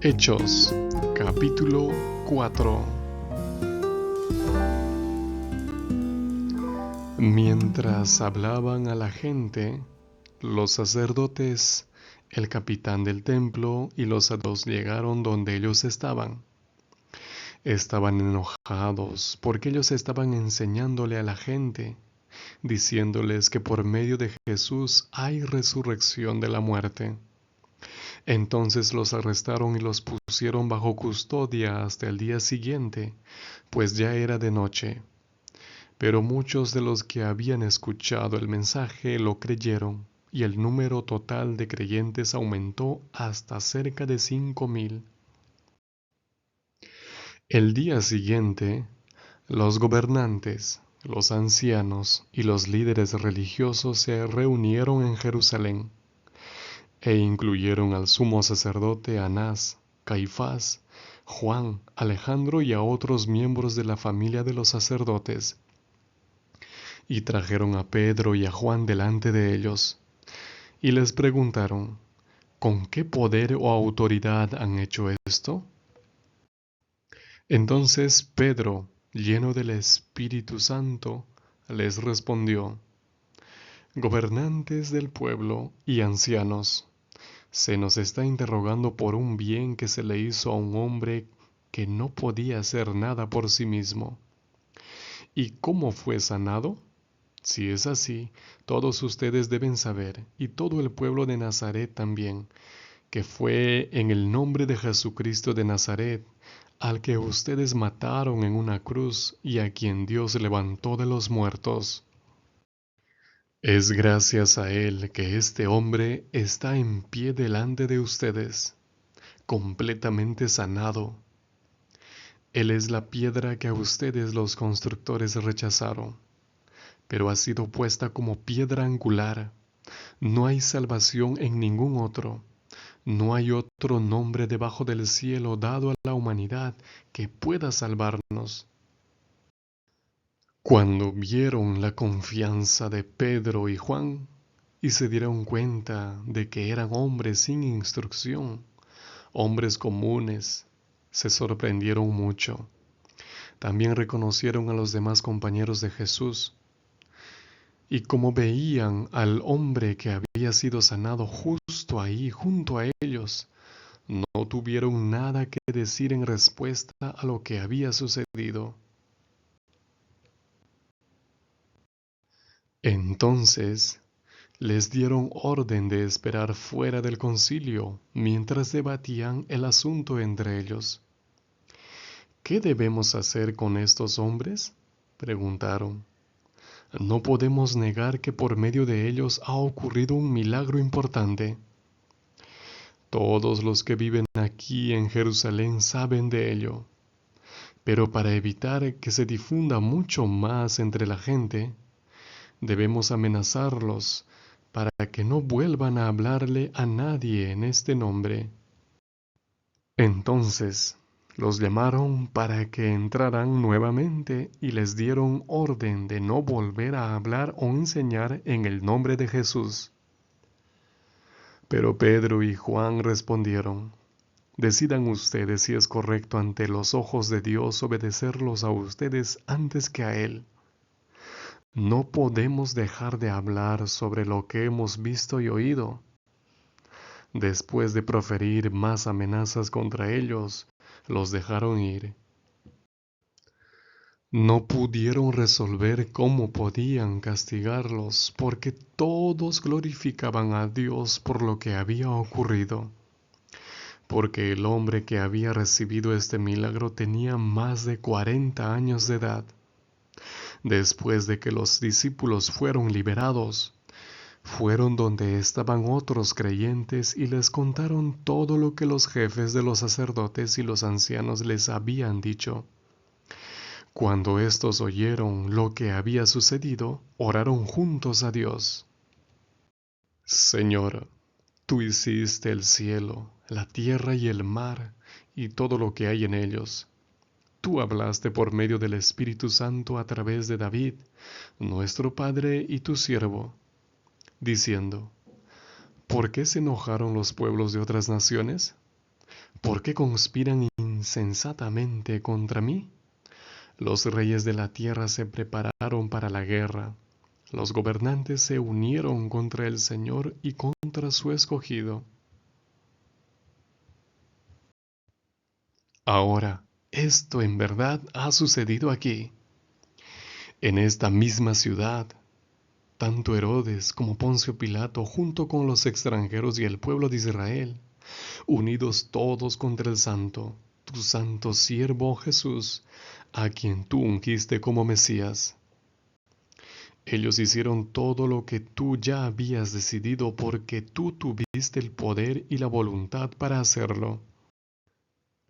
Hechos, capítulo 4. Mientras hablaban a la gente, los sacerdotes, el capitán del templo y los saduceos llegaron donde ellos estaban. Estaban enojados porque ellos estaban enseñándole a la gente, diciéndoles que por medio de Jesús hay resurrección de la muerte. Entonces los arrestaron y los pusieron bajo custodia hasta el día siguiente, pues ya era de noche. Pero muchos de los que habían escuchado el mensaje lo creyeron, y el número total de creyentes aumentó hasta cerca de 5,000. El día siguiente, los gobernantes, los ancianos y los líderes religiosos se reunieron en Jerusalén e incluyeron al sumo sacerdote Anás, Caifás, Juan, Alejandro y a otros miembros de la familia de los sacerdotes. Y trajeron a Pedro y a Juan delante de ellos, y les preguntaron, ¿con qué poder o autoridad han hecho esto? Entonces Pedro, lleno del Espíritu Santo, les respondió, gobernantes del pueblo y ancianos, se nos está interrogando por un bien que se le hizo a un hombre que no podía hacer nada por sí mismo. ¿Y cómo fue sanado? Si es así, todos ustedes deben saber, y todo el pueblo de Nazaret también, que fue en el nombre de Jesucristo de Nazaret, al que ustedes mataron en una cruz y a quien Dios levantó de los muertos. Es gracias a él que este hombre está en pie delante de ustedes, completamente sanado. Él es la piedra que a ustedes los constructores rechazaron, pero ha sido puesta como piedra angular. No hay salvación en ningún otro. No hay otro nombre debajo del cielo dado a la humanidad que pueda salvarnos. Cuando vieron la confianza de Pedro y Juan y se dieron cuenta de que eran hombres sin instrucción, hombres comunes, se sorprendieron mucho. También reconocieron a los demás compañeros de Jesús, y como veían al hombre que había sido sanado justo ahí, junto a ellos, no tuvieron nada que decir en respuesta a lo que había sucedido. Entonces les dieron orden de esperar fuera del concilio mientras debatían el asunto entre ellos. ¿Qué debemos hacer con estos hombres?, preguntaron. No podemos negar que por medio de ellos ha ocurrido un milagro importante. Todos los que viven aquí en Jerusalén saben de ello, pero para evitar que se difunda mucho más entre la gente, debemos amenazarlos para que no vuelvan a hablarle a nadie en este nombre. Entonces los llamaron para que entraran nuevamente y les dieron orden de no volver a hablar o enseñar en el nombre de Jesús. Pero Pedro y Juan respondieron, decidan ustedes si es correcto ante los ojos de Dios obedecerlos a ustedes antes que a Él. No podemos dejar de hablar sobre lo que hemos visto y oído. Después de proferir más amenazas contra ellos, los dejaron ir. No pudieron resolver cómo podían castigarlos porque todos glorificaban a Dios por lo que había ocurrido. Porque el hombre que había recibido este milagro tenía más de 40 años de edad. Después de que los discípulos fueron liberados, fueron donde estaban otros creyentes y les contaron todo lo que los jefes de los sacerdotes y los ancianos les habían dicho. Cuando estos oyeron lo que había sucedido, oraron juntos a Dios. Señor, tú hiciste el cielo, la tierra y el mar, y todo lo que hay en ellos. Tú hablaste por medio del Espíritu Santo a través de David, nuestro Padre y tu siervo, diciendo, ¿por qué se enojaron los pueblos de otras naciones? ¿Por qué conspiran insensatamente contra mí? Los reyes de la tierra se prepararon para la guerra. Los gobernantes se unieron contra el Señor y contra su escogido. Ahora, esto en verdad ha sucedido aquí, en esta misma ciudad. Tanto Herodes como Poncio Pilato, junto con los extranjeros y el pueblo de Israel, unidos todos contra el santo, tu santo siervo Jesús, a quien tú ungiste como Mesías. Ellos hicieron todo lo que tú ya habías decidido porque tú tuviste el poder y la voluntad para hacerlo.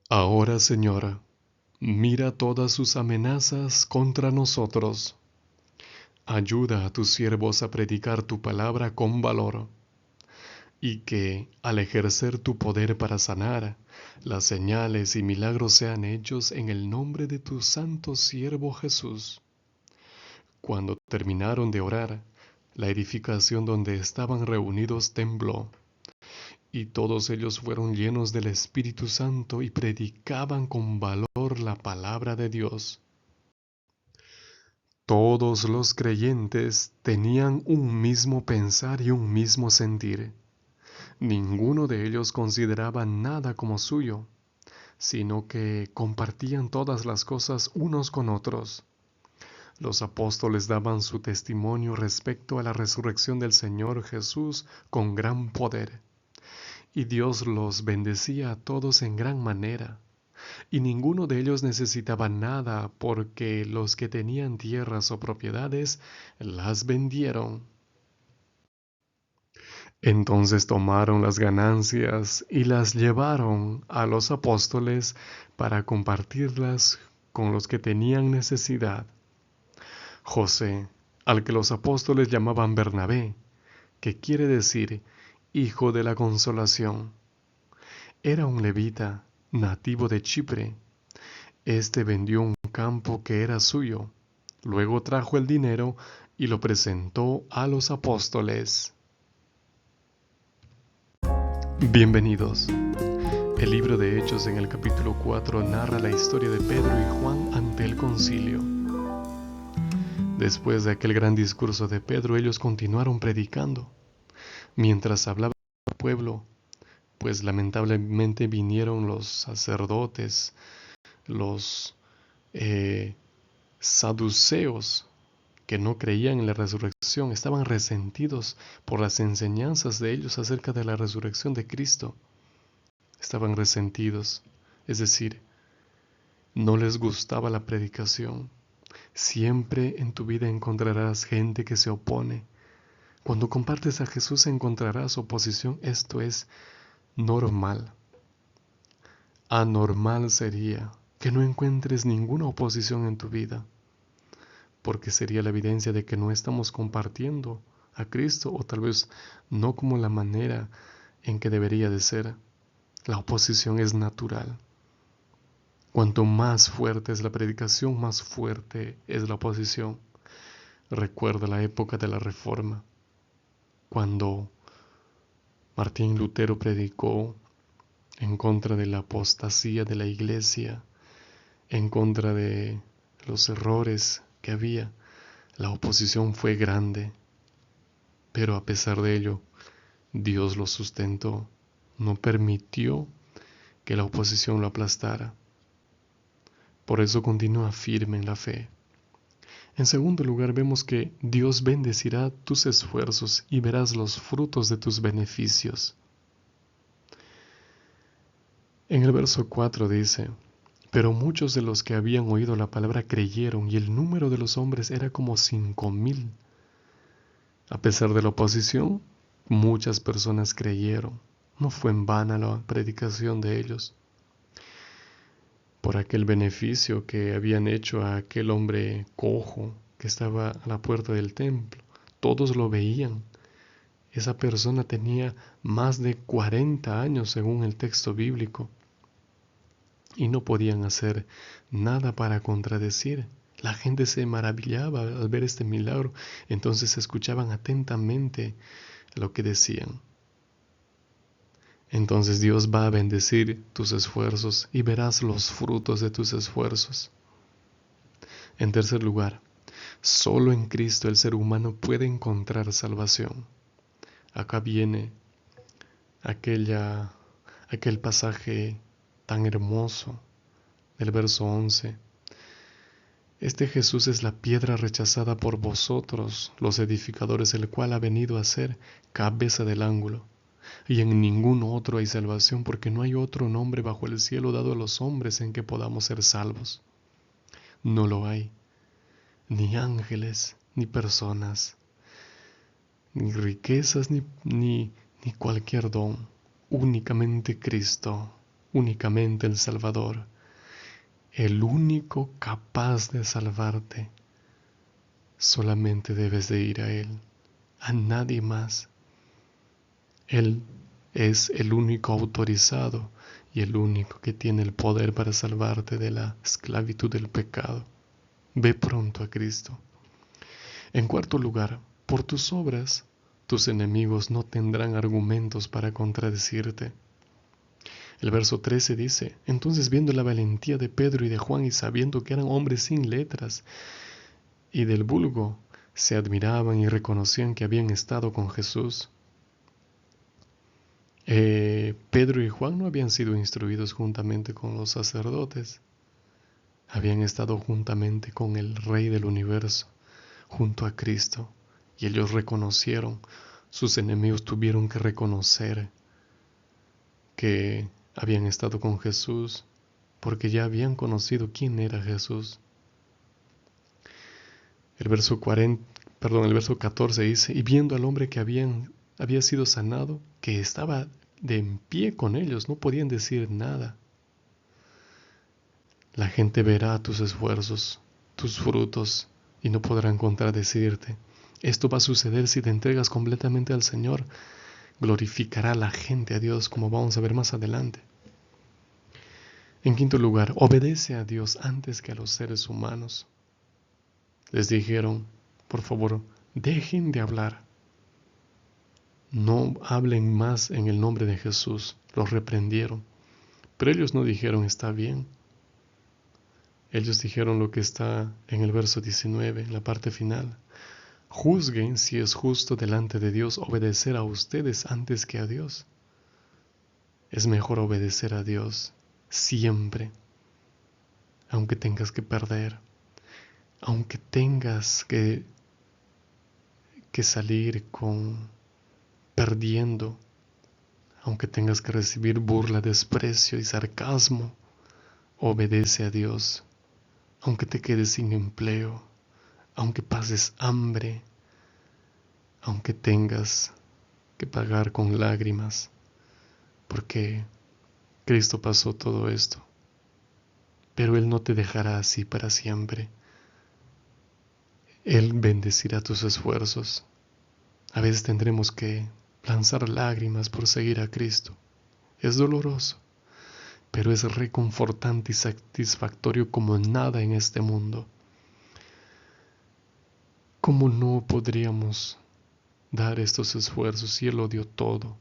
Ahora, Señora, mira todas sus amenazas contra nosotros. Ayuda a tus siervos a predicar tu palabra con valor, y que, al ejercer tu poder para sanar, las señales y milagros sean hechos en el nombre de tu santo siervo Jesús. Cuando terminaron de orar, la edificación donde estaban reunidos tembló, y todos ellos fueron llenos del Espíritu Santo y predicaban con valor la palabra de Dios. Todos los creyentes tenían un mismo pensar y un mismo sentir. Ninguno de ellos consideraba nada como suyo, sino que compartían todas las cosas unos con otros. Los apóstoles daban su testimonio respecto a la resurrección del Señor Jesús con gran poder, y Dios los bendecía a todos en gran manera, y ninguno de ellos necesitaba nada porque los que tenían tierras o propiedades las vendieron. Entonces tomaron las ganancias y las llevaron a los apóstoles para compartirlas con los que tenían necesidad. José, al que los apóstoles llamaban Bernabé, que quiere decir hijo de la consolación, era un levita nativo de Chipre. Este vendió un campo que era suyo, luego trajo el dinero y lo presentó a los apóstoles. Bienvenidos. El libro de Hechos en el capítulo 4 narra la historia de Pedro y Juan ante el concilio. Después de aquel gran discurso de Pedro, ellos continuaron predicando. Mientras hablaba al pueblo, pues lamentablemente vinieron los sacerdotes, los saduceos, que no creían en la resurrección, estaban resentidos por las enseñanzas de ellos acerca de la resurrección de Cristo. Estaban resentidos, es decir, no les gustaba la predicación. Siempre en tu vida encontrarás gente que se opone. Cuando compartes a Jesús encontrarás oposición. Esto es normal. Anormal sería que no encuentres ninguna oposición en tu vida, porque sería la evidencia de que no estamos compartiendo a Cristo, o tal vez no como la manera en que debería de ser. La oposición es natural. Cuanto más fuerte es la predicación, más fuerte es la oposición. Recuerda la época de la Reforma, cuando Martín Lutero predicó en contra de la apostasía de la iglesia, en contra de los errores que había. La oposición fue grande, pero a pesar de ello, Dios lo sustentó, no permitió que la oposición lo aplastara. Por eso continúa firme en la fe. En segundo lugar, vemos que Dios bendecirá tus esfuerzos y verás los frutos de tus beneficios. En el verso 4 dice: pero muchos de los que habían oído la palabra creyeron, y el número de los hombres era como 5,000. A pesar de la oposición, muchas personas creyeron. No fue en vano la predicación de ellos. Por aquel beneficio que habían hecho a aquel hombre cojo que estaba a la puerta del templo, todos lo veían. Esa persona tenía más de 40 años según el texto bíblico, y no podían hacer nada para contradecir. La gente se maravillaba al ver este milagro, entonces escuchaban atentamente lo que decían. entonces Dios va a bendecir tus esfuerzos y verás los frutos de tus esfuerzos. En tercer lugar, solo en Cristo el ser humano puede encontrar salvación. Acá viene aquel pasaje tan hermoso del verso 11. Este Jesús es la piedra rechazada por vosotros, los edificadores, el cual ha venido a ser cabeza del ángulo. Y en ningún otro hay salvación, porque no hay otro nombre bajo el cielo dado a los hombres en que podamos ser salvos. No lo hay. Ni ángeles, ni personas, ni riquezas, ni cualquier don. Únicamente Cristo, únicamente el Salvador, el único capaz de salvarte. Solamente debes de ir a Él, a nadie más. Él es el único autorizado y el único que tiene el poder para salvarte de la esclavitud del pecado. Ve pronto a Cristo. En cuarto lugar, por tus obras, tus enemigos no tendrán argumentos para contradecirte. El verso 13 dice, entonces viendo la valentía de Pedro y de Juan y sabiendo que eran hombres sin letras y del vulgo, se admiraban y reconocían que habían estado con Jesús. Pedro y Juan no habían sido instruidos juntamente con los sacerdotes, habían estado juntamente con el Rey del universo, junto a Cristo, y ellos reconocieron, sus enemigos tuvieron que reconocer que habían estado con Jesús, porque ya habían conocido quién era Jesús. El verso 14 dice, y viendo al hombre que había sido sanado, que estaba de en pie con ellos, no podían decir nada. La gente verá tus esfuerzos, tus frutos, y no podrán contradecirte. Esto va a suceder si te entregas completamente al Señor. Glorificará a la gente a Dios, como vamos a ver más adelante. En quinto lugar, obedece a Dios antes que a los seres humanos. Les dijeron, por favor, dejen de hablar. No hablen más en el nombre de Jesús. Los reprendieron. Pero ellos no dijeron está bien. Ellos dijeron lo que está en el verso 19, en la parte final. Juzguen si es justo delante de Dios obedecer a ustedes antes que a Dios. Es mejor obedecer a Dios siempre, aunque tengas que perder, aunque tengas que salir perdiendo, aunque tengas que recibir burla, desprecio y sarcasmo, obedece a Dios, aunque te quedes sin empleo, aunque pases hambre, aunque tengas que pagar con lágrimas, porque Cristo pasó todo esto, pero Él no te dejará así para siempre. Él bendecirá tus esfuerzos. A veces tendremos que lanzar lágrimas por seguir a Cristo. Es doloroso, pero es reconfortante y satisfactorio como nada en este mundo. ¿Cómo no podríamos dar estos esfuerzos si Él lo dio todo?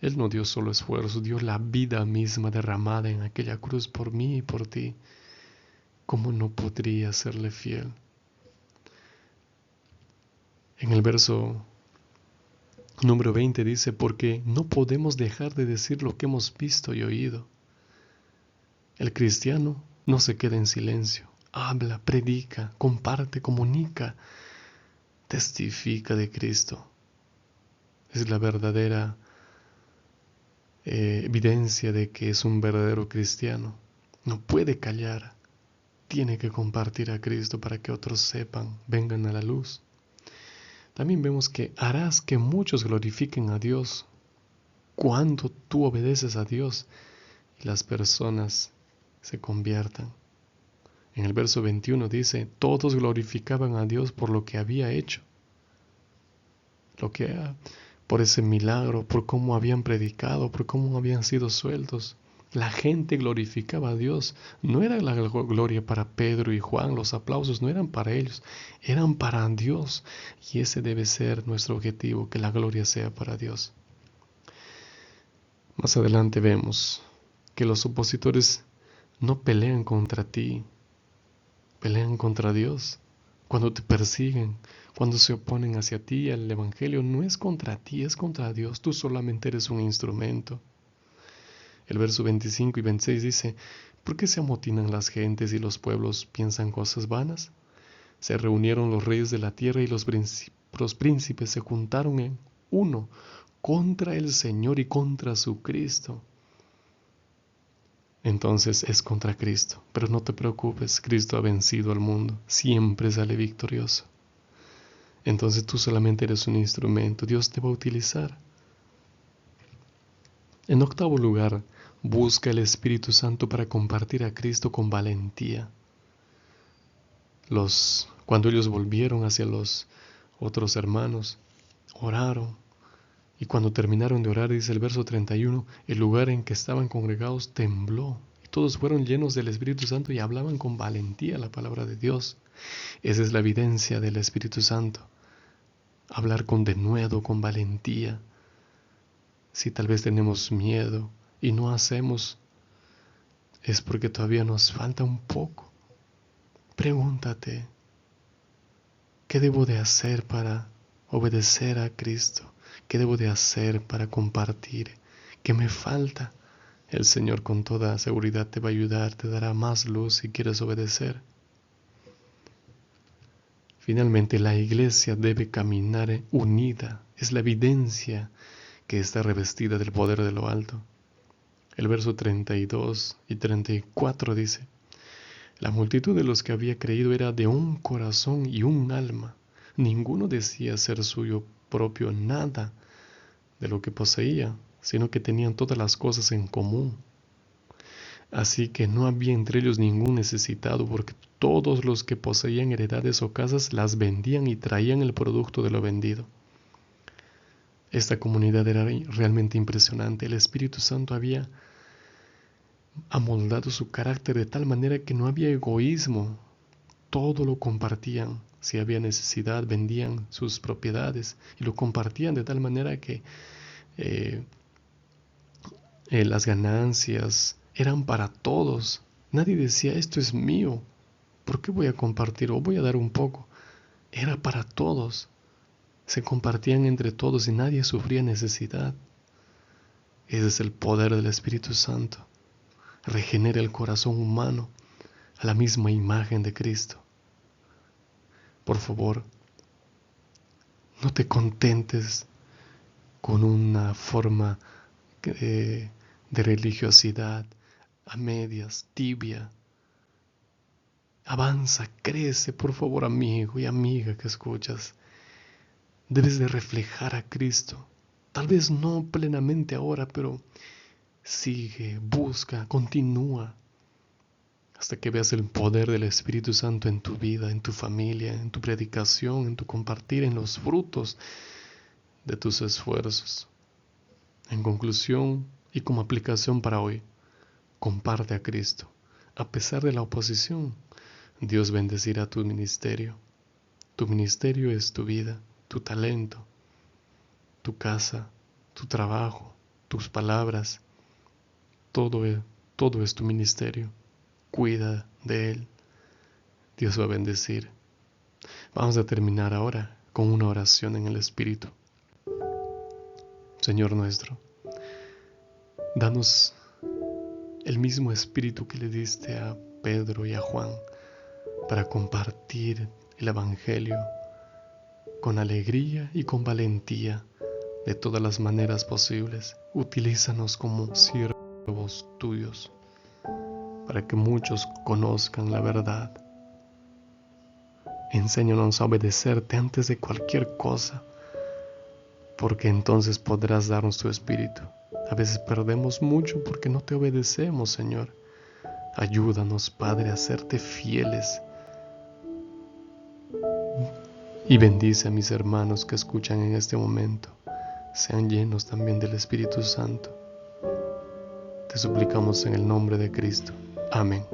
Él no dio solo esfuerzos, dio la vida misma derramada en aquella cruz por mí y por ti. ¿Cómo no podría serle fiel? En el verso número 20 dice, porque no podemos dejar de decir lo que hemos visto y oído. El cristiano no se queda en silencio, habla, predica, comparte, comunica, testifica de Cristo. Es la verdadera evidencia de que es un verdadero cristiano. No puede callar, tiene que compartir a Cristo para que otros sepan, vengan a la luz. También vemos que harás que muchos glorifiquen a Dios cuando tú obedeces a Dios y las personas se conviertan. En el verso 21 dice, todos glorificaban a Dios por lo que había hecho, por ese milagro, por cómo habían predicado, por cómo habían sido sueltos. La gente glorificaba a Dios. No era la gloria para Pedro y Juan, los aplausos no eran para ellos, eran para Dios. Y ese debe ser nuestro objetivo, que la gloria sea para Dios. Más adelante vemos que los opositores no pelean contra ti, pelean contra Dios. Cuando te persiguen, cuando se oponen hacia ti, el Evangelio no es contra ti, es contra Dios. Tú solamente eres un instrumento. El verso 25 y 26 dice: ¿por qué se amotinan las gentes y los pueblos piensan cosas vanas? Se reunieron los reyes de la tierra y los príncipes se juntaron en uno contra el Señor y contra su Cristo. Entonces es contra Cristo, pero no te preocupes, Cristo ha vencido al mundo, siempre sale victorioso. Entonces tú solamente eres un instrumento, Dios te va a utilizar. En octavo lugar, busca el Espíritu Santo para compartir a Cristo con valentía. Cuando ellos volvieron hacia los otros hermanos, oraron. Y cuando terminaron de orar, dice el verso 31, el lugar en que estaban congregados tembló. Y todos fueron llenos del Espíritu Santo y hablaban con valentía la palabra de Dios. Esa es la evidencia del Espíritu Santo. Hablar con denuedo, con valentía. Si tal vez tenemos miedo y no hacemos, es porque todavía nos falta un poco. Pregúntate, ¿qué debo de hacer para obedecer a Cristo? ¿Qué debo de hacer para compartir? ¿Qué me falta? El Señor con toda seguridad te va a ayudar, te dará más luz si quieres obedecer. Finalmente, la iglesia debe caminar unida. Es la evidencia que está revestida del poder de lo alto. El verso 32 y 34 dice: la multitud de los que había creído era de un corazón y un alma. Ninguno decía ser suyo propio nada de lo que poseía, sino que tenían todas las cosas en común. Así que no había entre ellos ningún necesitado, porque todos los que poseían heredades o casas las vendían y traían el producto de lo vendido. Esta comunidad era realmente impresionante. El Espíritu Santo había amoldado su carácter de tal manera que no había egoísmo. Todo lo compartían. Si había necesidad, vendían sus propiedades y lo compartían de tal manera que las ganancias eran para todos. Nadie decía, esto es mío, ¿por qué voy a compartir o voy a dar un poco? Era para todos. Se compartían entre todos y nadie sufría necesidad. Ese es el poder del Espíritu Santo. Regenera el corazón humano a la misma imagen de Cristo. Por favor, no te contentes con una forma de religiosidad a medias, tibia. Avanza, crece, por favor, amigo y amiga que escuchas. Debes de reflejar a Cristo. Tal vez no plenamente ahora, pero sigue, busca, continúa, hasta que veas el poder del Espíritu Santo en tu vida, en tu familia, en tu predicación, en tu compartir, en los frutos de tus esfuerzos. En conclusión y como aplicación para hoy, comparte a Cristo. A pesar de la oposición, Dios bendecirá tu ministerio. Tu ministerio es tu vida, tu talento, tu casa, tu trabajo, tus palabras. Todo es tu ministerio. Cuida de él. Dios va a bendecir. Vamos a terminar ahora con una oración en el Espíritu. Señor nuestro, danos el mismo espíritu que le diste a Pedro y a Juan para compartir el Evangelio con alegría y con valentía de todas las maneras posibles. Utilízanos como siervos tuyos para que muchos conozcan la verdad. Enséñanos a obedecerte antes de cualquier cosa, porque entonces podrás darnos tu espíritu. A veces perdemos mucho porque no te obedecemos, Señor. Ayúdanos, Padre, a serte fieles. Y bendice a mis hermanos que escuchan en este momento. Sean llenos también del Espíritu Santo. Te suplicamos en el nombre de Cristo. Amén.